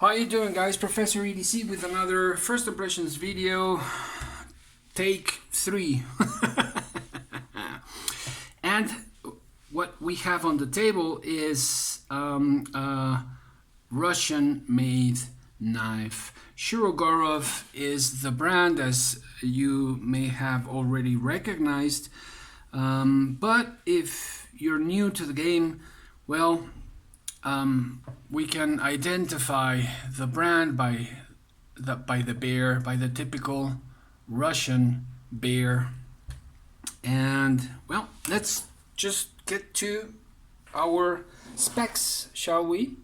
How you doing, guys? Professor EDC with another first impressions video, take 3. And what we have on the table is a Russian-made knife. Shirogorov is the brand, as you may have already recognized. But if you're new to the game, well, we can identify the brand by the bear, by the typical Russian bear. And well, let's just get to our specs, shall we?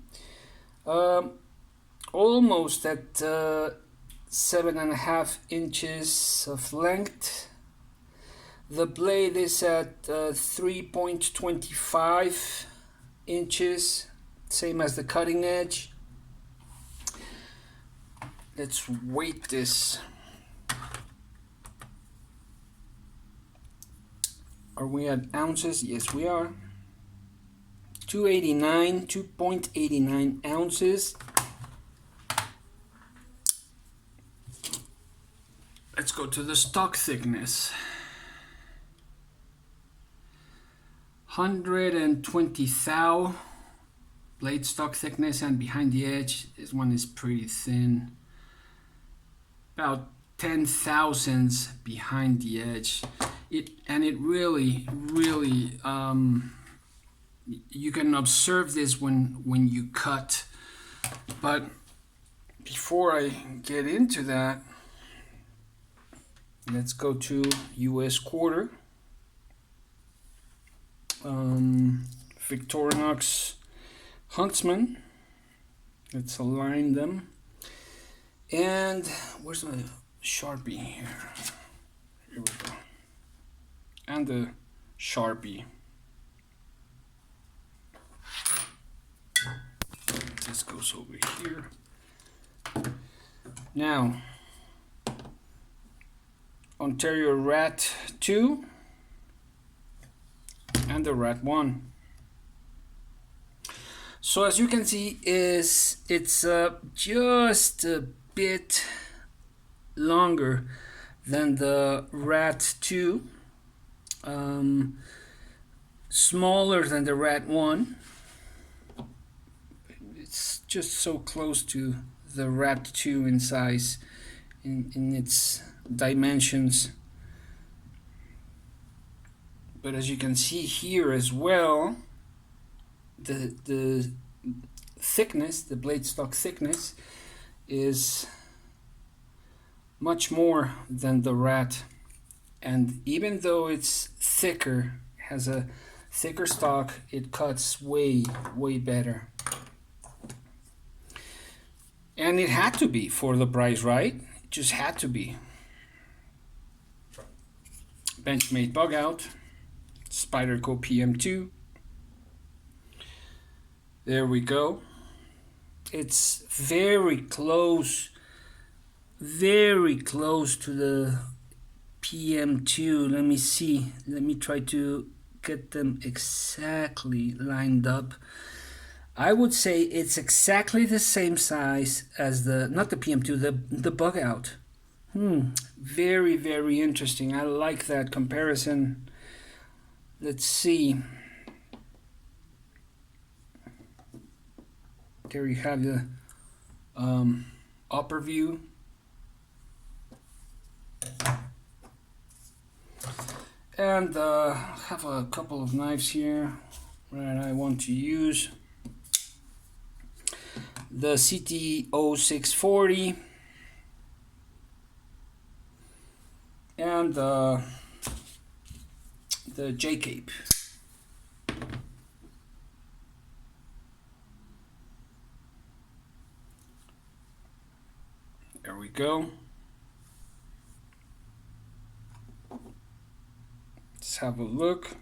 Almost at 7.5 inches of length. The blade is at 3.25 inches, same as the cutting edge. Let's weight this. Are we at ounces? Yes, we are. 2.89 ounces. Let's go to the stock thickness. 120 thou blade stock thickness, and behind the edge, this one is pretty thin. About 10 thousandths behind the edge. It really, you can observe this when you cut. But before I get into that, let's go to US quarter. Victorinox Huntsman. Let's align them. And where's my Sharpie here? Here we go. And the Sharpie. This goes over here. Now, Ontario Rat 2 and the Rat 1. So as you can see, it's just a bit longer than the Rat 2, smaller than the Rat 1. It's just so close to the Rat 2 in size, in its dimensions. But as you can see here as well, the thickness, the blade stock thickness, is much more than the Rat. And even though it's thicker, has a thicker stock, it cuts way better. And it had to be for the price, right? It just had to be. Benchmade bug out. Spyderco PM2. There we go. It's very close to the PM2. Let me see. Let me try to get them exactly lined up. I would say it's exactly the same size as not the PM2, the bug out. Very interesting. I like that comparison. Let's see. There you have the upper view. And have a couple of knives here that I want to use. The CT0640 and the J-Cape. There we go. Let's have a look.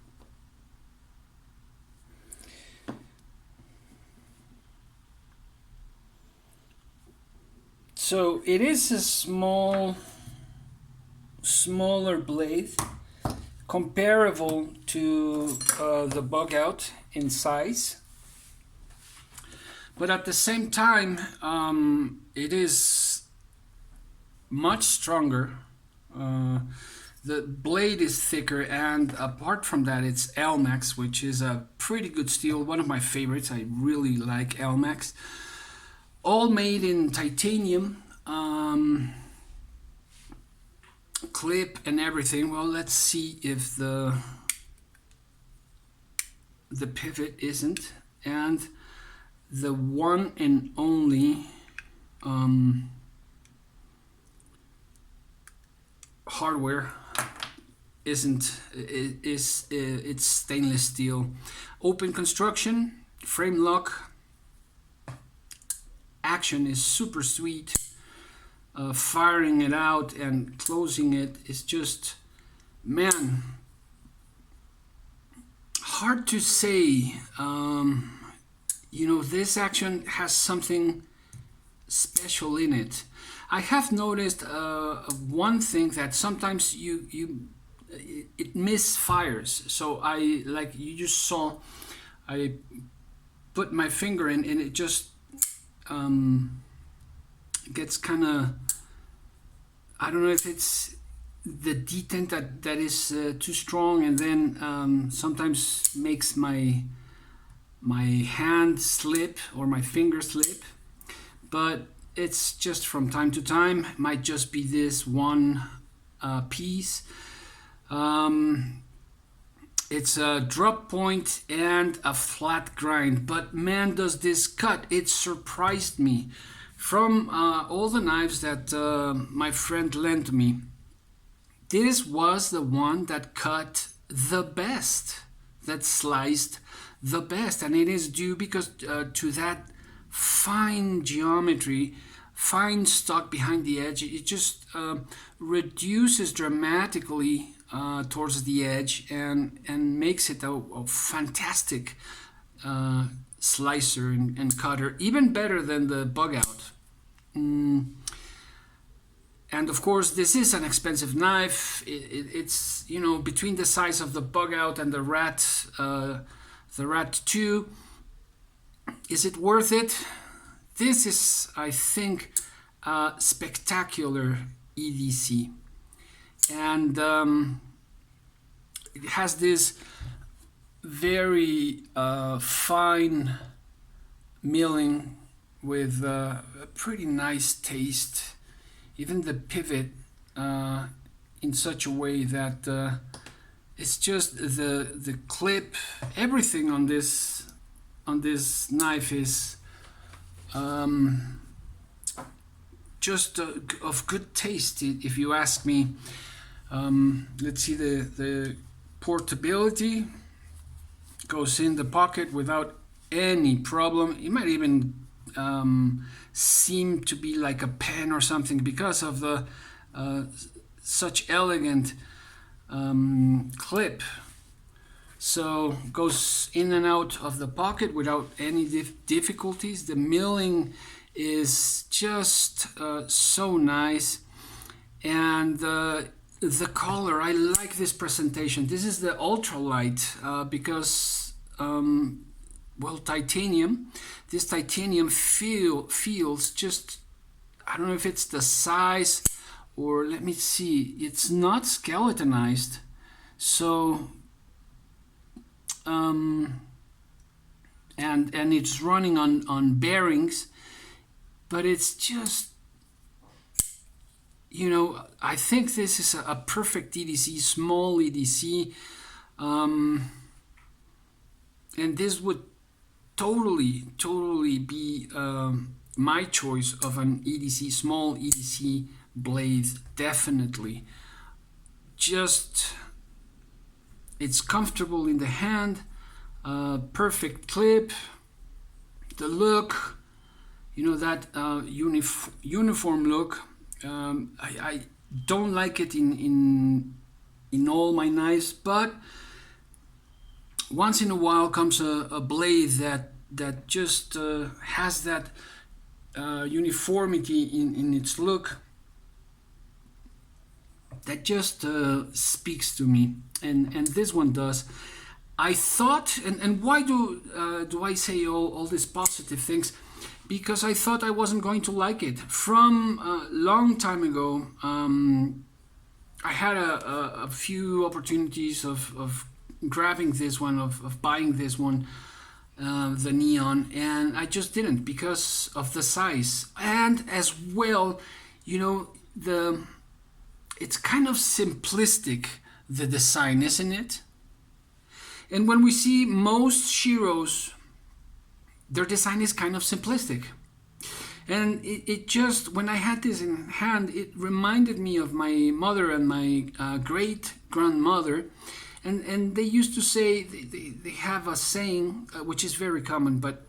So it is a smaller blade, comparable to the bug out in size. but at the same time, it is much stronger. The blade is thicker, and apart from that, it's Elmax, which is a pretty good steel, one of my favorites. I really like Elmax. All made in titanium, clip and everything. Well, let's see if the pivot isn't, and the one and only hardware isn't, it's stainless steel. Open construction, frame lock. Action is super sweet. Firing it out and closing it is just, man, hard to say. You know, this action has something special in it. I have noticed one thing, that sometimes it misfires. So I, like you just saw, I put my finger in and it just gets kind of, I don't know if it's the detent that is too strong, and then sometimes makes my hand slip or my finger slip. But it's just from time to time. Might just be this one piece. It's a drop point and a flat grind, but man, does this cut. It surprised me. From all the knives that my friend lent me, this was the one that cut the best, that sliced the best. And it is due because to that fine geometry, fine stock behind the edge. It just reduces dramatically towards the edge and makes it a fantastic slicer and cutter, even better than the bug out. And of course, this is an expensive knife. It's, you know, between the size of the bug out and the Rat 2, is it worth it? This is, I think, a spectacular EDC, and it has this very fine milling with a pretty nice taste. Even the pivot in such a way that it's just the clip, everything on this knife is just of good taste, if you ask me. Let's see, the portability goes in the pocket without any problem. It might even seem to be like a pen or something because of the such elegant clip. So goes in and out of the pocket without any difficulties. The milling is just so nice, and the color, I like this presentation. This is the ultralight because well, titanium. This titanium feels just, I don't know if it's the size, or let me see, it's not skeletonized, so and it's running on bearings, but it's just, you know, I think this is a perfect EDC, small EDC, and this would totally be my choice of an EDC, small EDC blade, definitely. Just, it's comfortable in the hand, perfect clip, the look, you know, that uniform look. I don't like it in all my knives, but once in a while comes a blade that just has that uniformity in its look that just speaks to me, and this one does. I thought, and why do I say all these positive things? because I thought I wasn't going to like it. From a long time ago, I had a few opportunities of grabbing this one, of buying this one, the neon, and I just didn't because of the size. And as well, the it's kind of simplistic, the design, isn't it? And when we see most Shiros, their design is kind of simplistic. And it just, when I had this in hand, it reminded me of my mother and my great grandmother. And they used to say, they have a saying, which is very common, but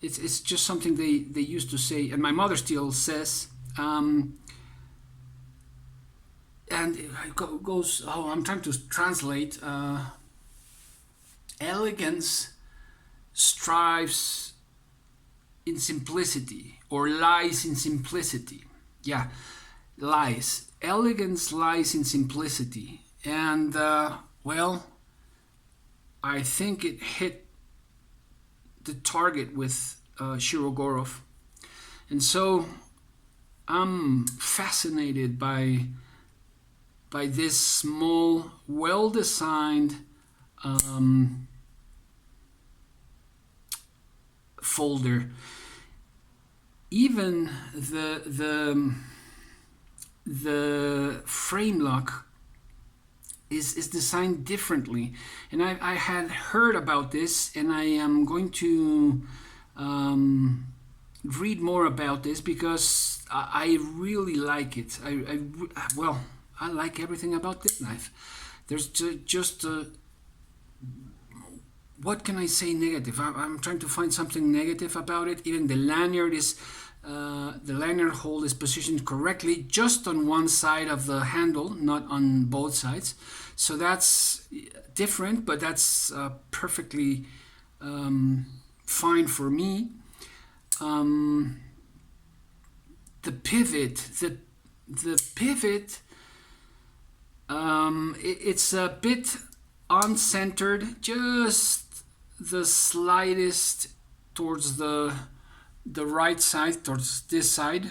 it's just something they used to say, and my mother still says. And it goes, I'm trying to translate. Elegance strives in simplicity, or lies in simplicity. Yeah, lies. Elegance lies in simplicity. And, well, I think it hit the target with Shirogorov. And so I'm fascinated by this small, well-designed folder. Even the frame lock is designed differently, and I had heard about this, and I am going to read more about this because I really like it. I like everything about this knife. There's just what can I say negative? I'm trying to find something negative about it. Even the lanyard hole is positioned correctly, just on one side of the handle, not on both sides. So that's different, but that's perfectly fine for me. The pivot, it's a bit uncentered, just the slightest towards the right side, towards this side,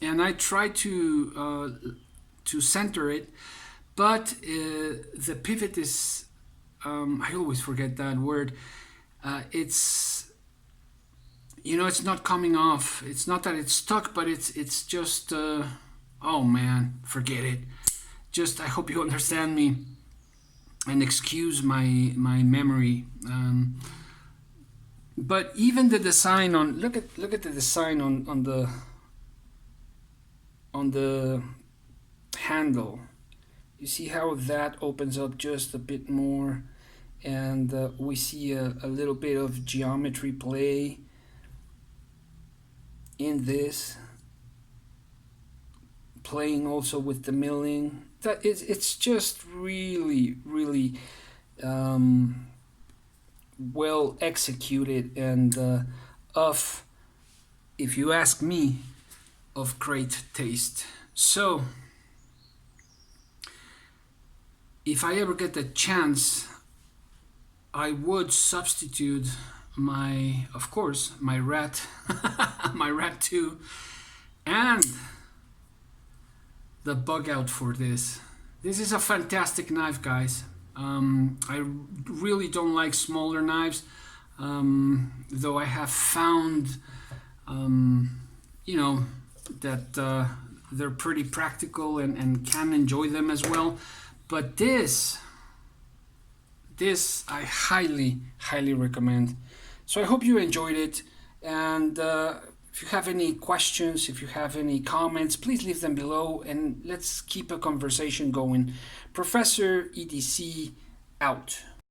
and I try to center it, but the pivot is I always forget that word. It's it's not coming off. It's not that it's stuck, but it's just oh man, forget it. Just, I hope you understand me and excuse my memory. But even the design on look at the design on the handle. You see how that opens up just a bit more, and we see a little bit of geometry play in this, playing also with the milling. It's just really well executed, and if you ask me, of great taste. So if I ever get the chance, I would substitute my rat my rat 2 and the bug out for this. This is a fantastic knife, guys. I really don't like smaller knives, though I have found that they're pretty practical and can enjoy them as well. But this I highly recommend. So I hope you enjoyed it, and if you have any questions, if you have any comments, please leave them below, and let's keep a conversation going. Professor EDC out.